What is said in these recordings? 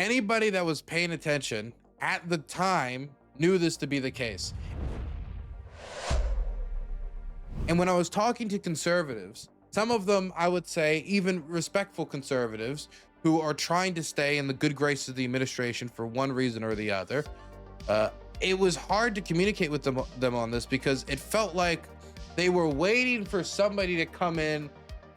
Anybody that was paying attention at the time knew this to be the case. And when I was talking to conservatives, some of them, I would say, even respectful conservatives who are trying to stay in the good graces of the administration for one reason or the other, uh, it was hard to communicate with them on this because it felt like they were waiting for somebody to come in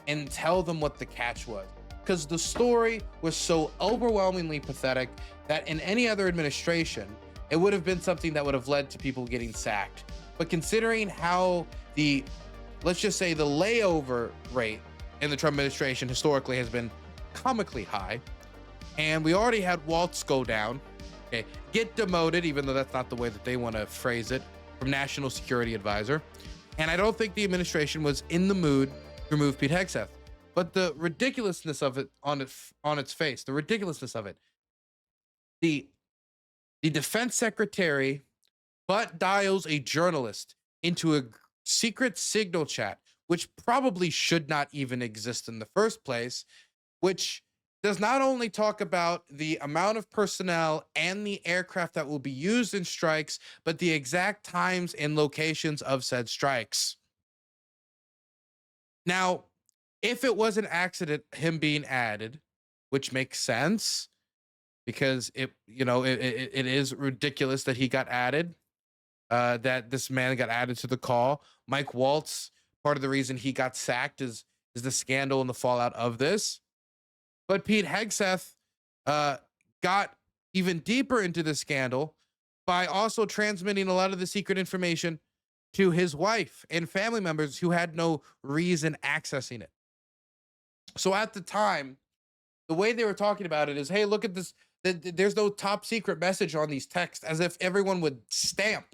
and tell them what the catch was. Because the story was so overwhelmingly pathetic that in any other administration, it would have been something that would have led to people getting sacked. But considering how let's just say the layover rate in the Trump administration historically has been comically high, and we already had Waltz go down, okay, get demoted, even though that's not the way that they want to phrase it, from National Security Advisor. And I don't think the administration was in the mood to remove Pete Hegseth. But the ridiculousness of it on its face, the ridiculousness of it, the defense secretary butt dials a journalist into a secret signal chat, which probably should not even exist in the first place, which does not only talk about the amount of personnel and the aircraft that will be used in strikes, but the exact times and locations of said strikes. Now, if it was an accident, him being added, which makes sense because it is ridiculous that he got added, that this man got added to the call. Mike Waltz, part of the reason he got sacked is the scandal and the fallout of this. But Pete Hegseth got even deeper into the scandal by also transmitting a lot of the secret information to his wife and family members who had no reason accessing it. So at the time, the way they were talking about it is, hey, look at this. There's no top secret message on these texts, as if everyone would stamp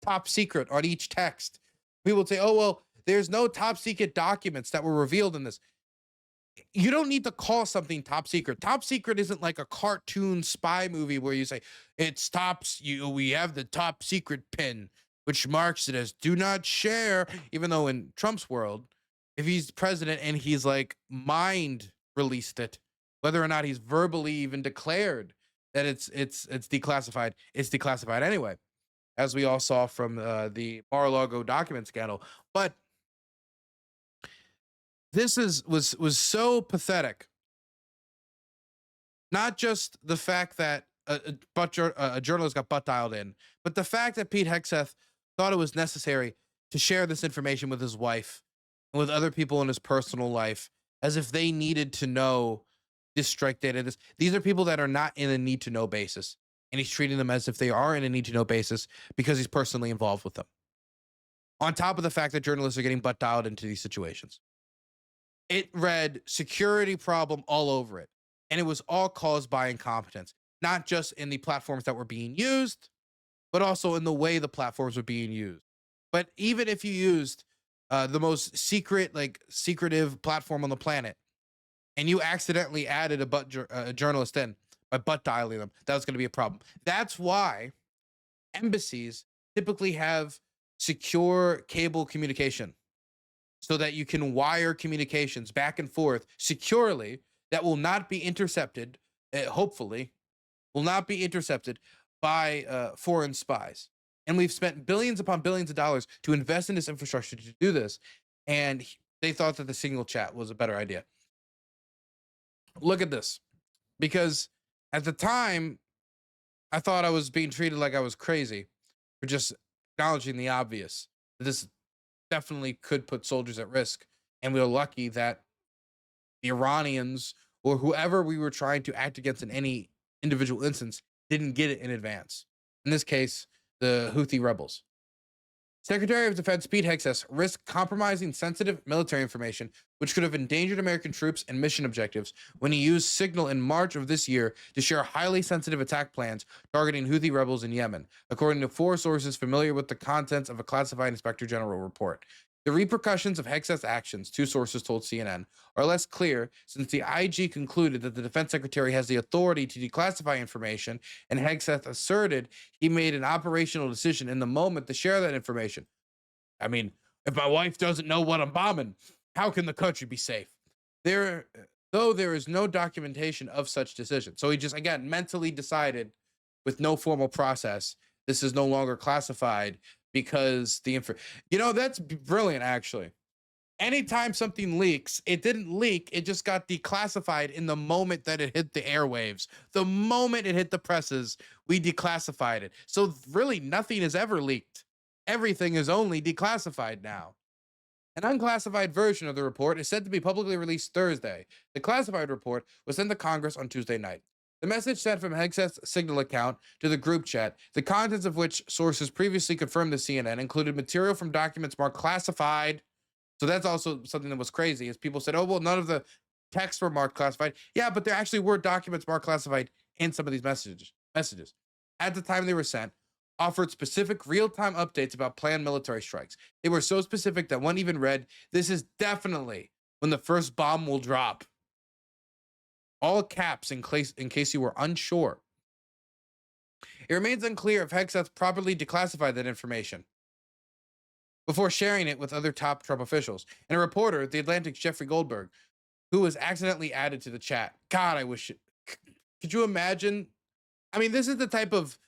top secret on each text. People would say, oh, well, there's no top secret documents that were revealed in this. You don't need to call something top secret. Top secret isn't like a cartoon spy movie where you say it's we have the top secret pin, which marks it as do not share. Even though in Trump's world, if he's president and he's like mind released it, whether or not he's verbally even declared that it's declassified, it's declassified anyway, as we all saw from the Mar-a-Lago document scandal. But this was so pathetic. Not just the fact that a journalist got butt dialed in, but the fact that Pete Hegseth thought it was necessary to share this information with his wife and with other people in his personal life, as if they needed to know this strike data. These are people that are not in a need to know basis, and he's treating them as if they are in a need to know basis because he's personally involved with them. On top of the fact that journalists are getting butt dialed into these situations. It read security problem all over it. And it was all caused by incompetence, not just in the platforms that were being used, but also in the way the platforms were being used. But even if you used the most secretive platform on the planet, and you accidentally added a journalist in by butt dialing them, that was going to be a problem. That's why embassies typically have secure cable communication, so that you can wire communications back and forth securely that will not be intercepted, hopefully, will not be intercepted by foreign spies. And we've spent billions upon billions of dollars to invest in this infrastructure to do this. And they thought that the signal chat was a better idea. Look at this. Because at the time, I thought I was being treated like I was crazy for just acknowledging the obvious. This definitely could put soldiers at risk. And we were lucky that the Iranians or whoever we were trying to act against in any individual instance didn't get it in advance. In this case, the Houthi rebels. Secretary of Defense Pete Hegseth risked compromising sensitive military information, which could have endangered American troops and mission objectives, when he used Signal in March of this year to share highly sensitive attack plans targeting Houthi rebels in Yemen, according to 4 sources familiar with the contents of a classified Inspector General report. The repercussions of Hegseth's actions, 2 sources told CNN, are less clear since the IG concluded that the defense secretary has the authority to declassify information, and Hegseth asserted he made an operational decision in the moment to share that information. I mean, if my wife doesn't know what I'm bombing, how can the country be safe? There though there is no documentation of such decision. So he just, again, mentally decided with no formal process, this is no longer classified because that's brilliant, actually. Anytime something leaks, it didn't leak, it just got declassified in the moment that it hit the airwaves. The moment it hit the presses, we declassified it. So really nothing is ever leaked. Everything is only declassified now. An unclassified version of the report is said to be publicly released Thursday. The classified report was sent to Congress on Tuesday night. The message sent from Hegseth's Signal account to the group chat, the contents of which sources previously confirmed to CNN, included material from documents marked classified. So that's also something that was crazy, is people said, oh, well, none of the texts were marked classified. Yeah, but there actually were documents marked classified in some of these messages. At the time they were sent, offered specific real-time updates about planned military strikes. They were so specific that one even read, this is definitely when the first bomb will drop. All caps in case you were unsure. It remains unclear if Hegseth properly declassified that information before sharing it with other top Trump officials. And a reporter at The Atlantic's Jeffrey Goldberg, who was accidentally added to the chat. God, I wish could you imagine? I mean, this is the type of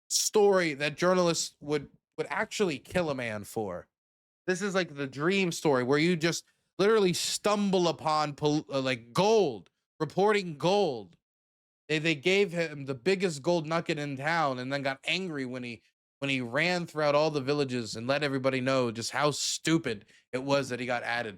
story that journalists would actually kill a man for. This is like the dream story where you just literally stumble upon like gold, reporting gold. They gave him the biggest gold nugget in town and then got angry when he ran throughout all the villages and let everybody know just how stupid it was that he got added.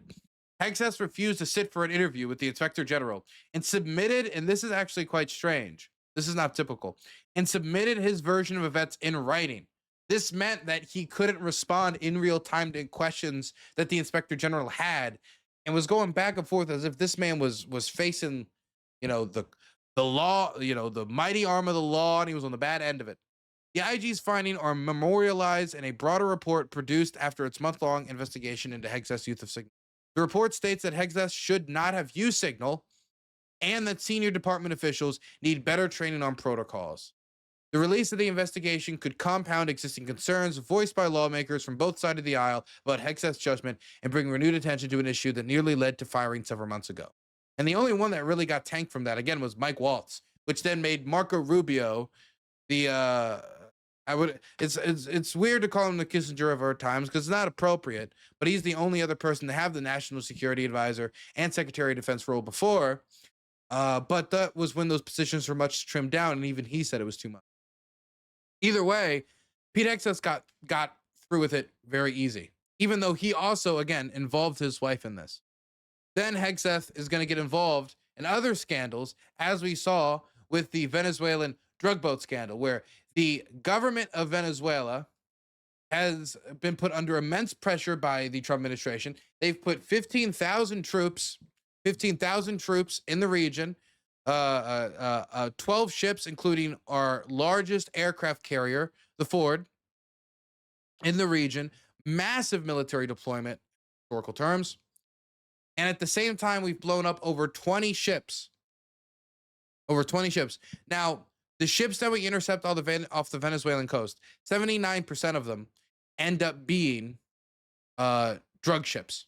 Hegseth refused to sit for an interview with the Inspector General and submitted, and this is actually quite strange, this is not typical, and submitted his version of events in writing. This meant that he couldn't respond in real time to questions that the Inspector General had, and was going back and forth as if this man was facing, the law, the mighty arm of the law, and he was on the bad end of it. The IG's findings are memorialized in a broader report produced after its month-long investigation into Hegseth's use of Signal. The report states that Hegseth should not have used Signal and that senior department officials need better training on protocols. The release of the investigation could compound existing concerns voiced by lawmakers from both sides of the aisle about Hegseth's judgment and bring renewed attention to an issue that nearly led to firing several months ago. And the only one that really got tanked from that, again, was Mike Waltz, which then made Marco Rubio the it's weird to call him the Kissinger of our times because it's not appropriate, but he's the only other person to have the National Security Advisor and Secretary of Defense role before. But that was when those positions were much trimmed down, and even he said it was too much. Either way, Pete Hegseth got through with it very easy, even though he also, again, involved his wife in this. Then Hegseth is going to get involved in other scandals, as we saw with the Venezuelan drug boat scandal, where the government of Venezuela has been put under immense pressure by the Trump administration. They've put 15,000 troops in the region, 12 ships, including our largest aircraft carrier, the Ford, in the region, massive military deployment, historical terms. And at the same time, we've blown up over 20 ships. Now, the ships that we intercept off the Venezuelan coast, 79% of them end up being drug ships.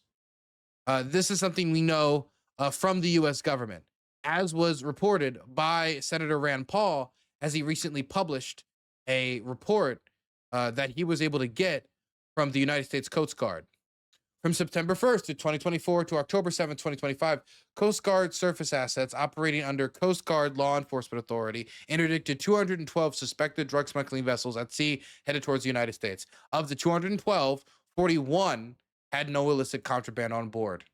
This is something we know from the U.S. government, as was reported by Senator Rand Paul, as he recently published a report that he was able to get from the United States Coast Guard. From September 1st to 2024 to October 7th, 2025, Coast Guard surface assets operating under Coast Guard Law Enforcement Authority interdicted 212 suspected drug smuggling vessels at sea headed towards the United States. Of the 212, 41 had no illicit contraband on board.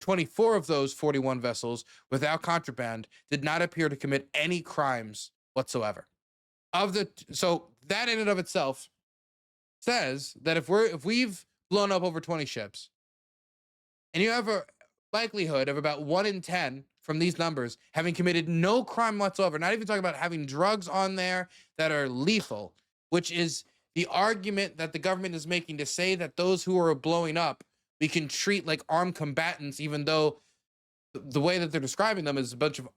24 of those 41 vessels without contraband did not appear to commit any crimes whatsoever. So that in and of itself says that if we've blown up over 20 ships, and you have a likelihood of about 1 in 10 from these numbers having committed no crime whatsoever, not even talking about having drugs on there that are lethal, which is the argument that the government is making to say that those who are blowing up we can treat like armed combatants, even though the way that they're describing them is a bunch of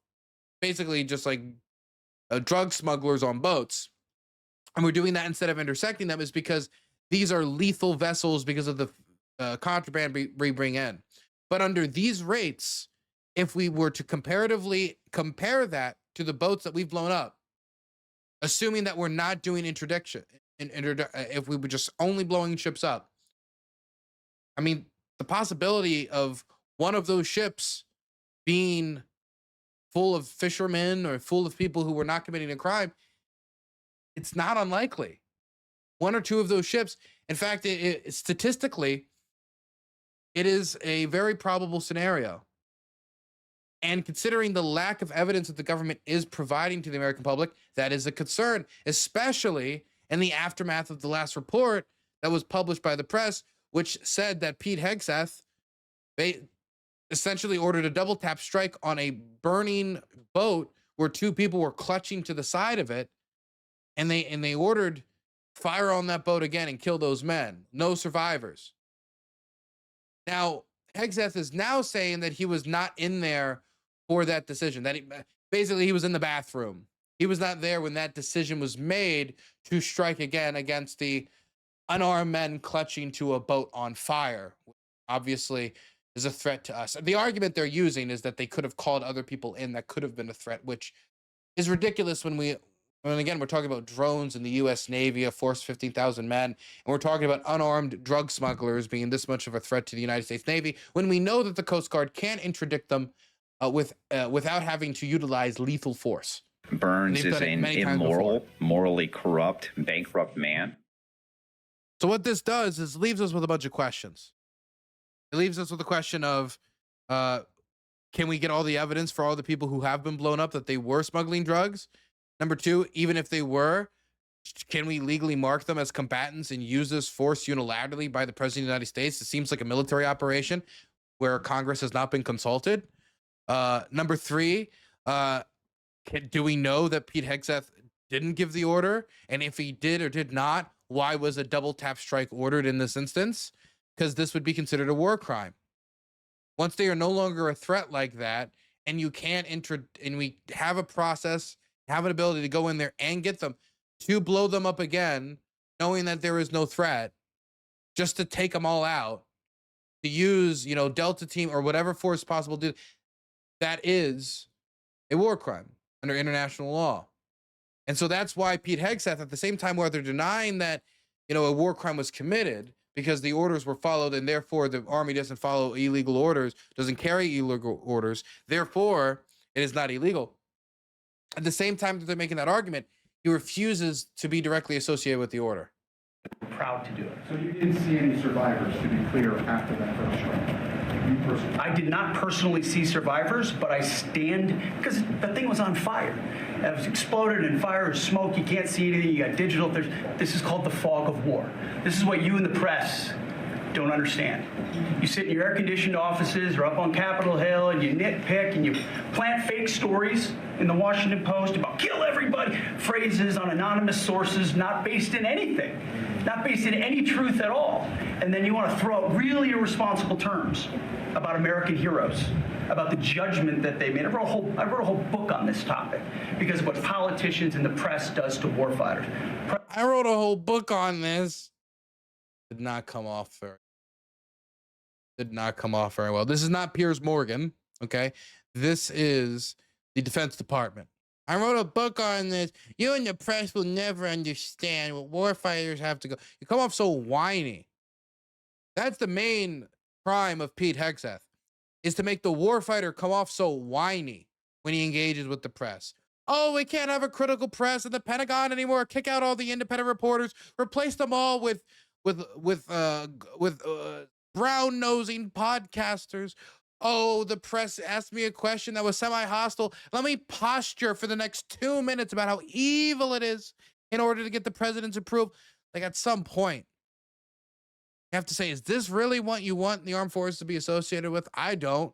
basically just like drug smugglers on boats. And we're doing that instead of intersecting them is because these are lethal vessels because of the contraband we bring in. But under these rates, if we were to comparatively compare that to the boats that we've blown up, assuming that we're not doing interdiction, if we were just only blowing ships up, I mean, the possibility of one of those ships being full of fishermen or full of people who were not committing a crime, it's not unlikely. One or two of those ships, in fact, statistically, it is a very probable scenario. And considering the lack of evidence that the government is providing to the American public, that is a concern, especially in the aftermath of the last report that was published by the press, which said that Pete Hegseth essentially ordered a double tap strike on a burning boat where two people were clutching to the side of it, and they ordered fire on that boat again and kill those men. No survivors. Now, Hegseth is now saying that he was not in there for that decision, that basically he was in the bathroom. He was not there when that decision was made to strike again against the unarmed men clutching to a boat on fire. Obviously is a threat to us. The argument they're using is that they could have called other people in that could have been a threat, which is ridiculous when again, we're talking about drones in the U.S. Navy, a force of 15,000 men, and we're talking about unarmed drug smugglers being this much of a threat to the United States Navy, when we know that the Coast Guard can interdict them without having to utilize lethal force. Burns is an immoral, morally corrupt, bankrupt man. So what this does is leaves us with a bunch of questions. It leaves us with the question of, can we get all the evidence for all the people who have been blown up that they were smuggling drugs? Number two, even if they were, can we legally mark them as combatants and use this force unilaterally by the President of the United States? It seems like a military operation where Congress has not been consulted. Number three, do we know that Pete Hegseth didn't give the order? And if he did or did not, why was a double tap strike ordered in this instance? Because this would be considered a war crime. Once they are no longer a threat like that, and you can't and we have a process, have an ability to go in there and get them, to blow them up again, knowing that there is no threat, just to take them all out, to use, Delta Team or whatever force possible to do, that is a war crime under international law. And so that's why Pete Hegseth, at the same time where they're denying that, a war crime was committed because the orders were followed and therefore the Army doesn't follow illegal orders, doesn't carry illegal orders, therefore it is not illegal. At the same time that they're making that argument, he refuses to be directly associated with the order. Proud to do it. So you didn't see any survivors, to be clear, after that first strike? You personally? I did not personally see survivors, but I stand, because the thing was on fire. It was exploded and fire and smoke. You can't see anything. You got digital. This is called the fog of war. This is what you in the press don't understand. You sit in your air-conditioned offices or up on Capitol Hill and you nitpick and you plant fake stories in the Washington Post about kill everybody, phrases on anonymous sources not based in anything, not based in any truth at all. And then you want to throw out really irresponsible terms about American heroes, about the judgment that they made. I wrote a whole book on this topic because of what politicians and the press does to warfighters. I wrote a whole book on this. Did not come off very well. This is not Piers Morgan, okay? This is the Defense Department. I wrote a book on this. You and the press will never understand what warfighters have to go. You come off so whiny. That's the main crime of Pete Hegseth, is to make the warfighter come off so whiny when he engages with the press. Oh, we can't have a critical press in the Pentagon anymore. Kick out all the independent reporters. Replace them all with brown-nosing podcasters. Oh, the press asked me a question that was semi-hostile. Let me posture for the next 2 minutes about how evil it is in order to get the president's approval. Like, at some point, you have to say, is this really what you want the armed forces to be associated with? I don't.